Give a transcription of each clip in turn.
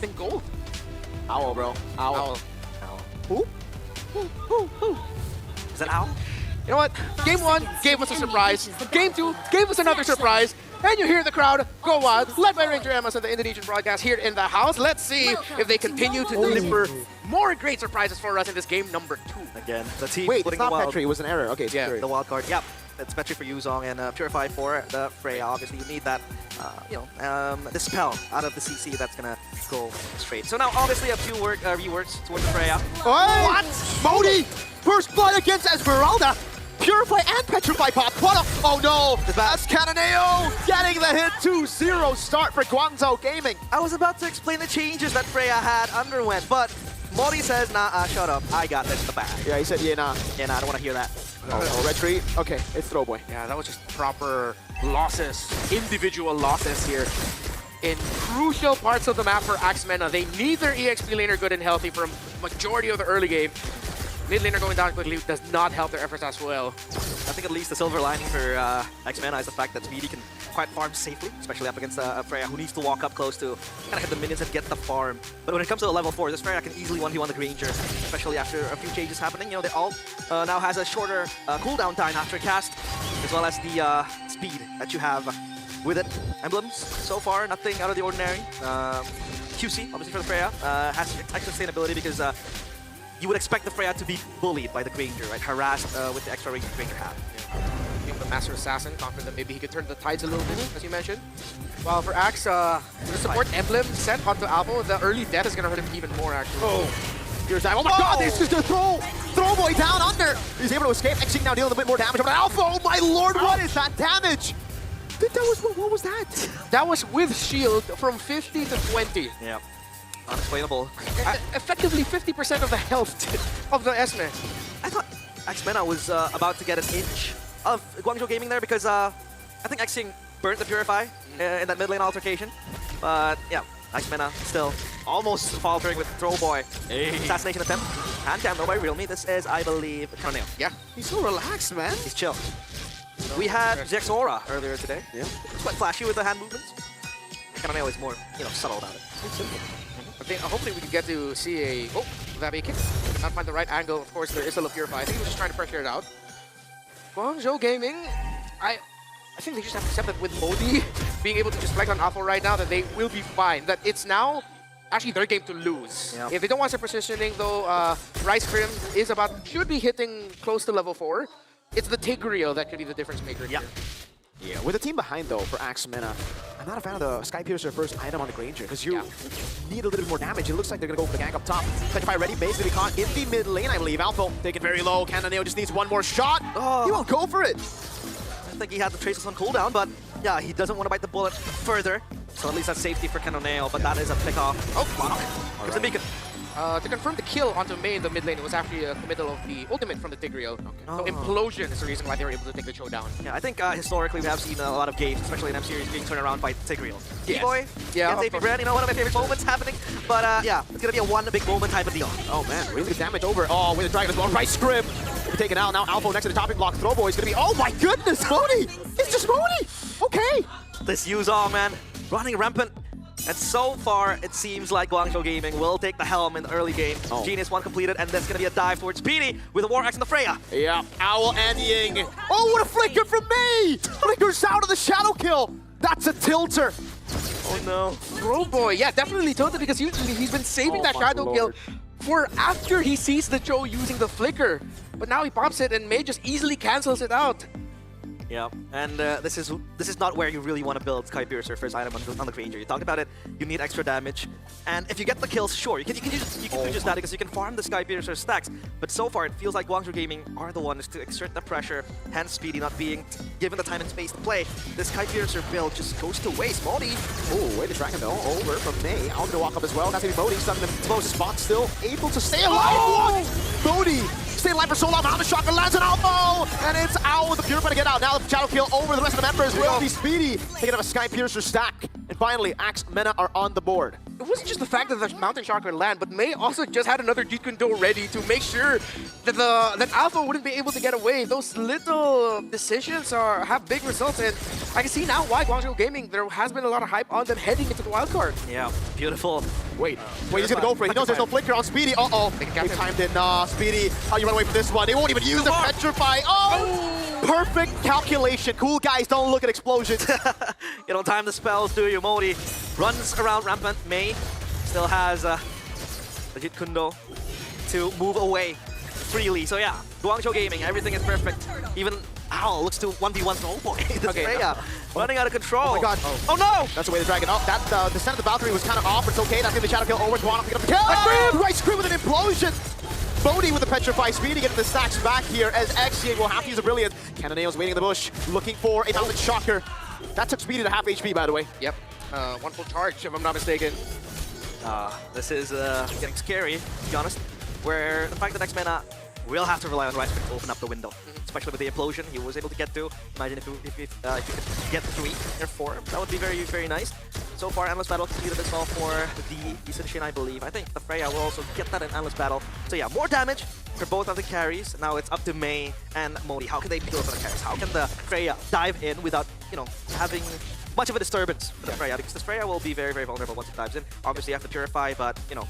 think gold. Owl, bro. Owl. Who? Who? Is that Owl? You know what? Game 1 gave us a surprise. Game 2 gave us another surprise. And you hear the crowd go wild, led by Ranger Amos and the Indonesian broadcast here in the house. Let's see if they continue to deliver more great surprises for us in this game number 2. Again, the team Wait, it's putting not the wild. Petri. It was an error. Okay, Yeah. sorry. The wild card. Yep. It's Petri for Yuzong and Purify for the Freya. Obviously, you need that, dispel out of the CC that's gonna go straight. So now, obviously, a few reworks towards the Freya. What? Modi! First blood against Esmeralda! Purify and Petrify pop. What a... Oh no! That's Cananeo getting the hit. 2-0 start for Guangzhou Gaming. I was about to explain the changes that Freya had underwent, but Modi says, nah, shut up. I got this in the bag. Yeah, he said, yeah, nah. Yeah, nah, I don't want to hear that. Oh, retreat. Okay, it's Throwboy. Yeah, that was just proper losses, individual losses here. In crucial parts of the map for AXE MENA, they need their EXP laner good and healthy for a majority of the early game. Mid laner going down quickly does not help their efforts as well. I think at least the silver lining for AXE MENA is the fact that Speedy can quite farm safely, especially up against Freya, who needs to walk up close to kind of hit the minions and get the farm. But when it comes to a level 4, this Freya can easily 1v1 the Granger, especially after a few changes happening. You know, they all now has a shorter cooldown time after cast, as well as the speed that you have with it. Emblems, so far, nothing out of the ordinary. QC, obviously for the Freya, has extra sustainability because you would expect the Freya to be bullied by the Granger, right? Harassed with the extra range the Granger had. Being the Master Assassin, confident that maybe he could turn the tides a little bit, as you mentioned. While for Axe, the support emblem sent onto Alvo, the early death is going to hurt him even more, actually. Here's that. Oh my god, this is the Throwboy down under. He's able to escape. Actually now dealing a bit more damage. But Alpha, oh my lord, what is that damage? What was that? That was with shield from 50 to 20. Yeah. Unexplainable. Effectively 50% of the health of the Esme. I thought AXE MENA was about to get an inch of Guangzhou Gaming there because I think AXE burnt the Purify in that mid lane altercation. But yeah, AXE MENA still almost faltering with Throwboy. Assassination attempt. Hand cam though by Realme. This is, I believe, Cananeo. Yeah. He's so relaxed, man. He's chill. We had GZG Aura earlier today. Yeah. It's quite flashy with the hand movements. Cananeo is more, subtle about it. It's simple. I think hopefully we can get to see a... Oh, that be a kick. Not find the right angle. Of course, there is still a Purify. I think he was just trying to pressure it out. Guangzhou Gaming, I think they just have to accept that with Modi being able to just flex on Alpha right now, that they will be fine. That it's now actually their game to lose. Yep. If they don't want their positioning, though, Rice Crim should be hitting close to level 4. It's the Tigreal that could be the difference maker here. Yeah, with the team behind, though, for AXE MENA, I'm not a fan of the Sky Piercer first item on the Granger, because you need a little bit more damage. It looks like they're going to go for the gank up top. Petrify ready, basically caught in the mid lane, I believe. Alpha taken very low. Cananeo just needs one more shot. He won't go for it. I think he had the traces on cooldown, but yeah, he doesn't want to bite the bullet further. So at least that's safety for Cananeo, but that is a pick off. Oh, block. There's the beacon. To confirm the kill onto Mei in the mid lane, it was actually a committal of the ultimate from the Tigreal. So Implosion is the reason why they were able to take the show down. Yeah, I think historically we have seen a lot of games, especially in M-Series, being turned around by Tigreal. Yes. D-Boy, AP Brand, one of my favorite moments happening. But yeah, it's going to be a one big moment type of deal. Oh man, really good damage over. Oh, with the Dragon as well. Rice Crim taken out. Now Alpha next to the topping block. Throwboy is going to be... Oh my goodness, Modi! It's just Modi! Okay. This Yuzong, man, running rampant. And so far, it seems like Guangzhou Gaming will take the helm in the early game. Genius 1 completed, and there's going to be a dive towards Speedy with a War Axe and the Freya. Yeah, Owl and Ying. Oh, what a flicker from me! Flickers out of the shadow kill. That's a tilter. Oh no. Throwboy, yeah, definitely tilted because usually he's been saving that shadow kill for after he sees the Joe using the flicker. But now he pops it and Mei just easily cancels it out. Yeah, and this is not where you really want to build Sky Piercer first item on the Granger. You talked about it. You need extra damage, and if you get the kills, sure, you can do just that because you can farm the Sky Piercer stacks. But so far, it feels like Guangzhou Gaming are the ones to exert the pressure. Hence, Speedy not being given the time and space to play. The Sky Piercer build just goes to waste. Modi. Oh, way to track him though. Over from Mei. Out to walk up as well. That's going to be Modi. Stuck in the most spot, still able to stay alive. Modi. Stay alive for so long. How the shotgun lands an elbow, and it's Owl with the Purify to get out. Now the shadow kill over the rest of the members will be Speedy. Taking up a Sky Piercer stack. And finally, AXE MENA are on the board. it wasn't just the fact that the Mountain Shock would land, but May also just had another Jeet Kune Do ready to make sure that that Alpha wouldn't be able to get away. Those little decisions have big results, and I can see now why Guangzhou Gaming, there has been a lot of hype on them heading into the wildcard. Yeah, beautiful. Wait, he's gonna go for it. He knows there's no flicker on Speedy. Uh-oh. They timed it. Nah, Speedy, how you run away from this one? They won't even use the Petrify. Oh! Perfect calculation. Cool guys don't look at explosions. You don't time the spells, do you? Modi runs around rampant. May still has legit Kundo to move away freely. So yeah, Guangzhou Gaming, everything is perfect. Even Owl looks to 1v1 the whole point. Okay, running out of control. Oh my god. Oh no! That's the way to drag it up. That descent of the Valkyrie was kind of off, but it's okay. That's gonna be Shadow Kill over. Guano pick up the kill. Right scream with an implosion. Bodhi with the Petrify, Speedy getting the stacks back here as XG will have to use a Brilliant. Cannonale's waiting in the bush, looking for a Mountain Shocker. That took Speedy to half HP, by the way. Yep, one full charge, if I'm not mistaken. This is getting scary, to be honest, where the fact that AXE MENA will have to rely on Rice to open up the window, especially with the implosion he was able to get to. Imagine if you could get 3 or 4, that would be very, very nice. So far, Endless Battle completed as well for the Isenshin, I believe. I think the Freya will also get that in Endless Battle. So yeah, more damage for both of the carries. Now it's up to May and Modi. How can they peel for the carries? How can the Freya dive in without, you know, having much of a disturbance for the Freya? Because this Freya will be very, very vulnerable once it dives in. Obviously, you have to purify, but, you know,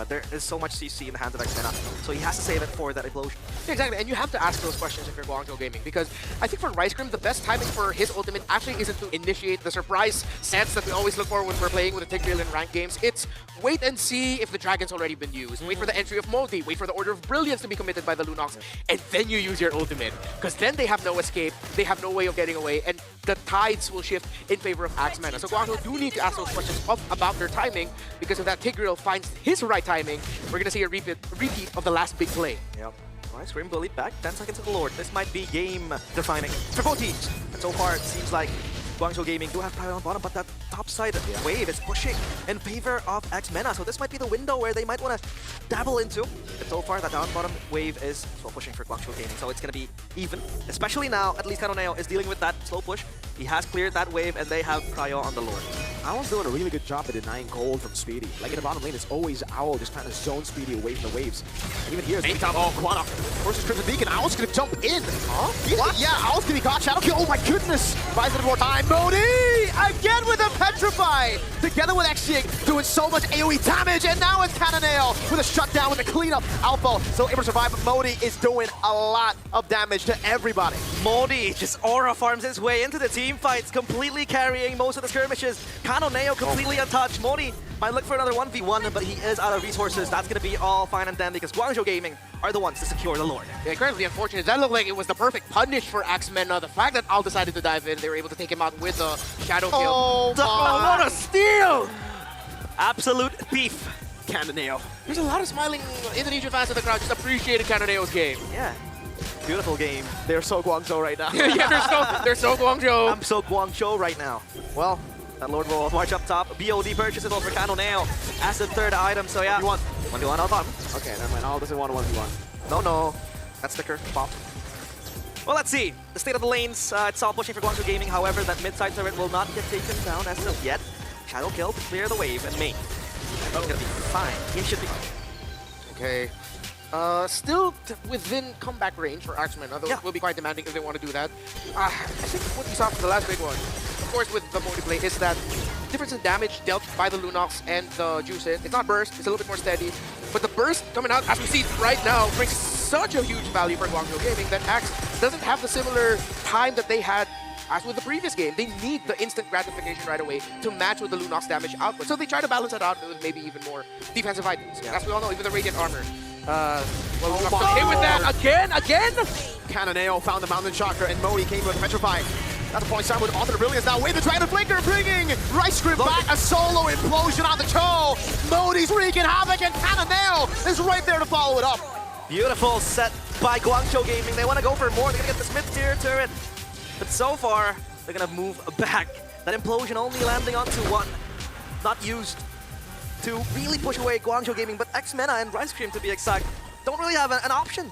there is so much CC in the hands of AXE MENA. So he has to save it for that implosion. Yeah, exactly, and you have to ask those questions if you're Guangzhou Gaming, because I think for Rice Cream, the best timing for his ultimate actually isn't to initiate the surprise sets that we always look for when we're playing with the Tigreal in ranked games. It's wait and see if the Dragon's already been used. Wait for the entry of Modi, wait for the Order of Brilliance to be committed by the Lunox, and then you use your ultimate. Because then they have no escape, they have no way of getting away, and the tides will shift in favor of AXE MENA. So Guangzhou do need to ask those questions about their timing, because if that Tigreal finds his right timing, we're going to see a repeat of the last big play. Yep. Alright, Scream bullied back, 10 seconds to the Lord. This might be game defining for both teams. And so far, it seems like Guangzhou Gaming do have priority on bottom, but that top side wave is pushing in favor of AXE MENA. So this might be the window where they might want to dabble into. But so far, that down bottom wave is still pushing for Guangzhou Gaming. So it's going to be even, especially now. At least Cannonale is dealing with that slow push. He has cleared that wave, and they have Prio on the Lord. Owl's doing a really good job at denying gold from Speedy. Like in the bottom lane, it's always Owl just trying to zone Speedy away from the waves. And even here, it's Guano versus Crimson Beacon. Owl's gonna jump in. Huh? Yeah, Owl's gonna be caught. Shadow Kill. Oh my goodness! Buys it more time. Modi again with a Petrify. Together with XG doing so much AoE damage, and now it's Cannonale with a shutdown with a cleanup. Alpha still able to survive, but Modi is doing a lot of damage to everybody. Modi just aura farms his way into the team fights, completely carrying most of the skirmishes. Cannonale completely untouched. Modi might look for another 1v1, but he is out of resources. That's going to be all fine and dandy because Guangzhou Gaming are the ones to secure the Lord. Yeah, incredibly unfortunate. That looked like it was the perfect punish for AXE MENA. The fact that Al decided to dive in, they were able to take him out with a Shadow Kill. Oh, what a steal! Absolute thief, Cannonale. There's a lot of smiling Indonesian fans in the crowd just appreciated Cannonale's game. Yeah. Beautiful game. They're so Guangzhou right now. Yeah, they're so Guangzhou. I'm so Guangzhou right now. Well, that Lord will march up top. BOD purchases over Cannonale as the third item. So yeah, 1v1 out bottom. Okay, never mind. All doesn't want a 1v1. No. That sticker pop. Well, let's see. The state of the lanes. It's all pushing for Guangzhou Gaming. However, that mid-side turret will not get taken down as of yet. Shadow Kill to clear the wave, and May. That's gonna be fine. He should be fine. Okay. Still within comeback range for AXE MENA, though it will be quite demanding if they want to do that. I think what we saw from the last big one, of course with the Modi play, is that difference in damage dealt by the Lunox and the Juiced. It's not burst, it's a little bit more steady. But the burst coming out, as we see right now, brings such a huge value for Guangzhou Gaming that AXE doesn't have the similar time that they had as with the previous game. They need the instant gratification right away to match with the Lunox damage output. So they try to balance it out with maybe even more defensive items. As we all know, even the Radiant Armor. Well, Lunox hit with that again! Cannonale found the Mountain Shocker, and Modi came with Petrify. That's a point start with Author Brilliance now with the Dragon Flicker, bringing Rice Grip back, a solo implosion on the toe. Modi's wreaking havoc, and Cannonale is right there to follow it up. Beautiful set by Guangzhou Gaming. They want to go for more. They're going to get this mid-tier turret. But so far, they're going to move back. That implosion only landing onto one. Not used to really push away Guangzhou Gaming, but AXE MENA and Rice Cream, to be exact, don't really have an option.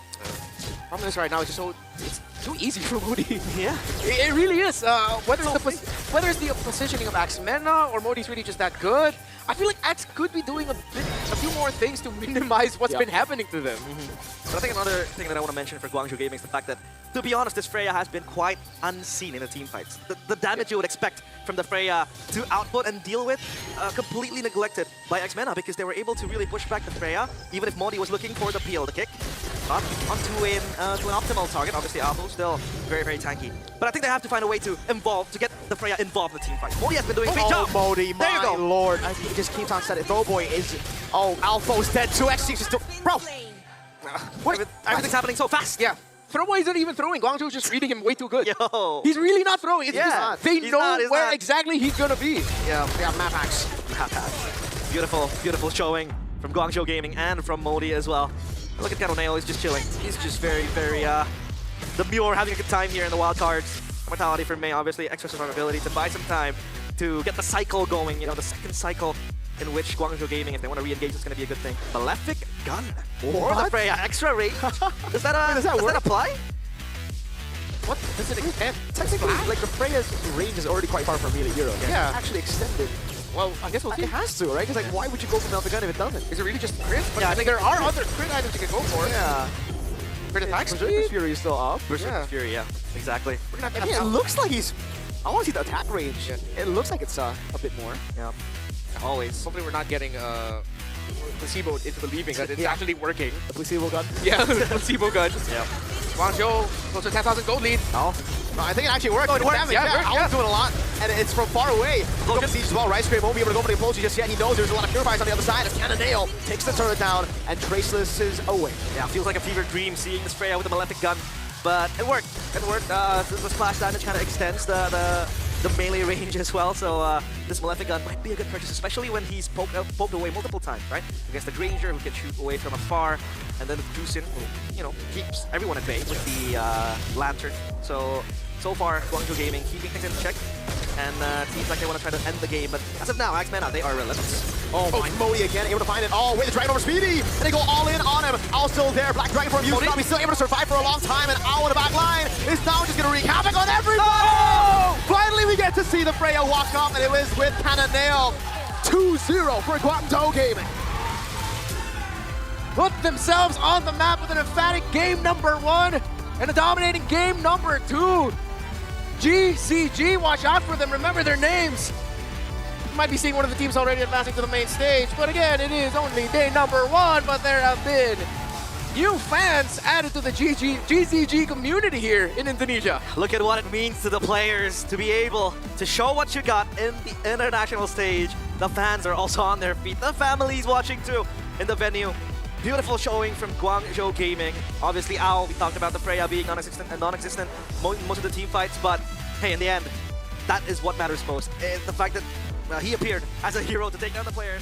Problem is right now, it's too easy for Modi. Yeah. It really is. Whether it's the positioning of AXE MENA or Modi's really just that good, I feel like AXE could be doing a few more things to minimize what's been happening to them. But I think another thing that I want to mention for Guangzhou Gaming is the fact that, to be honest, this Freya has been quite unseen in the team fights. The damage you would expect from the Freya to output and deal with, completely neglected by AXE MENA because they were able to really push back the Freya, even if Modi was looking for the peel, the kick. Up onto an optimal target. Obviously, Alpha still very, very tanky. But I think they have to find a way to get the Freya involved in the team fight. Modi has been doing a great job. Modi, there you my go. lord. He just keeps on setting. Throwboy is... Oh, Alpha's dead. 2x just... Bro! Everything's happening so fast. Yeah. Throwboy isn't even throwing. Guangzhou's just reading him way too good. Yo. He's really not throwing. It's Yeah. just, they He's know not, he's where not. exactly he's gonna be. Yeah, map hacks. Beautiful, beautiful showing from Guangzhou Gaming and from Modi as well. Look at Kanoneo, he's just chilling. He's just very, very demure, having a good time here in the wild cards. Mortality for May, obviously, extra survivability to buy some time to get the cycle going, you know, the second cycle in which Guangzhou Gaming, if they want to re-engage, it's going to be a good thing. Malefic Gun. Or the Freya extra range. Does that apply? What does it extend? Technically, like the Freya's range is already quite far from Melee Hero. Yeah. Actually extended. Well, I guess we'll see. It has to, right? Because like, why would you go for Malefic Gun if it doesn't? Is it really just crit? But Yeah, I think there are other crit items you can go for. Yeah. Crit attack Berserker's speed? Fury is still up. Berserker's Fury, yeah, exactly. We're gonna have I to mean, have it looks like he's... I want to see the attack range. It looks like it's a bit more. Yeah, always. hopefully we're not getting placebo into believing that it's actually working. The placebo gun. Yeah, the placebo gun. Yeah. Guangzhou close to 10,000 gold lead. No, I think it actually worked. Oh, it worked. Damage, Yeah, it worked, Al's doing a lot, and it's from far away. Logan Logan. Siege as well. Rice Scrape won't be able to go for the apology just yet. He knows there's a lot of purifiers on the other side as Cannonale takes the turret down and Traceless is away. Yeah, feels like a fever dream seeing this Freya with the Malefic Gun, but it worked. It worked. The splash damage kind of extends the melee range as well, so this Malefic Gun might be a good purchase, especially when he's poked away multiple times, right? Against the Granger, who can shoot away from afar, and then the Juicin, who, you know, keeps everyone at bay with the Lantern. So far, Guangzhou Gaming keeping things in check, and seems like they want to try to end the game, but as of now, AXE MENA, they are relentless. Oh my, Modi again, able to find it. Oh, wait, the Dragon over Speedy, and they go all in on him. Al's still there, Black Dragon from Youth, probably still able to survive for a long time, and Al in the back line is now just gonna wreak havoc on everybody! Oh! Finally, we get to see the Freya walk up, and it was with Cannonale. 2-0 for Guangzhou Gaming. Put themselves on the map with an emphatic game number 1 and a dominating game number 2. GZG, watch out for them, remember their names. You might be seeing one of the teams already advancing to the main stage, but again, it is only day number 1, but there have been new fans added to the GZG community here in Indonesia. Look at what it means to the players to be able to show what you got in the international stage. The fans are also on their feet. The family's watching too in the venue. Beautiful showing from Guangzhou Gaming. Obviously, Ao, we talked about the Freya being non-existent most of the team fights, but hey, in the end, that is what matters most. The fact that he appeared as a hero to take down the players.